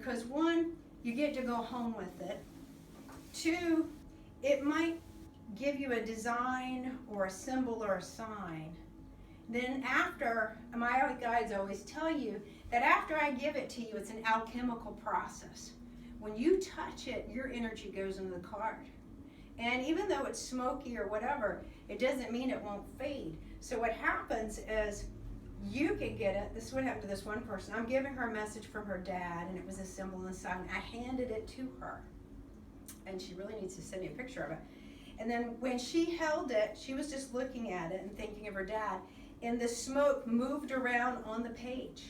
because one, you get to go home with it. Two, it might give you a design or a symbol or a sign. Then after, my guides always tell you that after I give it to you, it's an alchemical process. When you touch it, your energy goes into the card. And even though it's smoky or whatever, it doesn't mean it won't fade. So what happens is you could get it. This is what happened to this one person. I'm giving her a message from her dad, and it was a symbol and sign. I handed it to her, and she really needs to send me a picture of it. And then when she held it, she was just looking at it and thinking of her dad, and the smoke moved around on the page.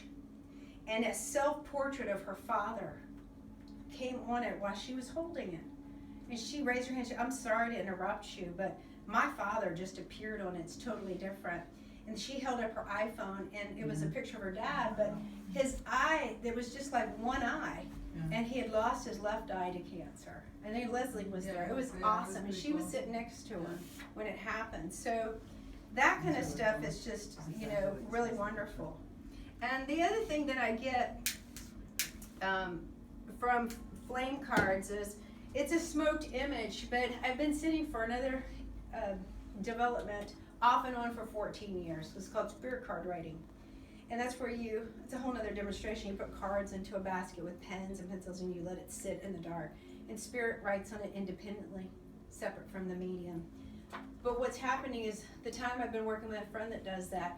And a self-portrait of her father came on it while she was holding it. And she raised her hand. I'm sorry to interrupt you, but my father just appeared on it. It's totally different. And she held up her iPhone, and it was a picture of her dad, but his eye, there was just like one eye, and he had lost his left eye to cancer. And then Leslie was there. It was awesome. And she was sitting next to him when it happened. So that kind of stuff is just, really wonderful. And the other thing that I get from flame cards is, it's a smoked image, but I've been sitting for another development off and on for 14 years. It's called spirit card writing. And that's where it's a whole nother demonstration. You put cards into a basket with pens and pencils, and you let it sit in the dark. And spirit writes on it independently, separate from the medium. But what's happening is, the time I've been working with a friend that does that,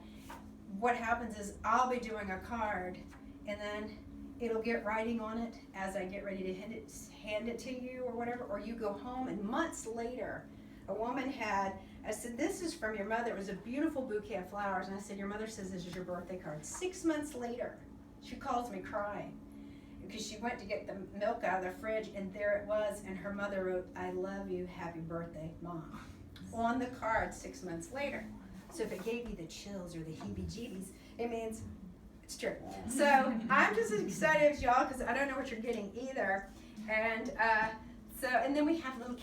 what happens is I'll be doing a card, and then it'll get writing on it as I get ready to hand it to you or whatever, or you go home, and months later, a woman I said, this is from your mother. It was a beautiful bouquet of flowers. And I said, your mother says this is your birthday card. 6 months later, she calls me crying because she went to get the milk out of the fridge, and there it was. And her mother wrote, I love you, happy birthday, Mom, on the card 6 months later. So if it gave you the chills or the heebie-jeebies, it means it's true. So I'm just as excited as y'all, because I don't know what you're getting either. And and then we have little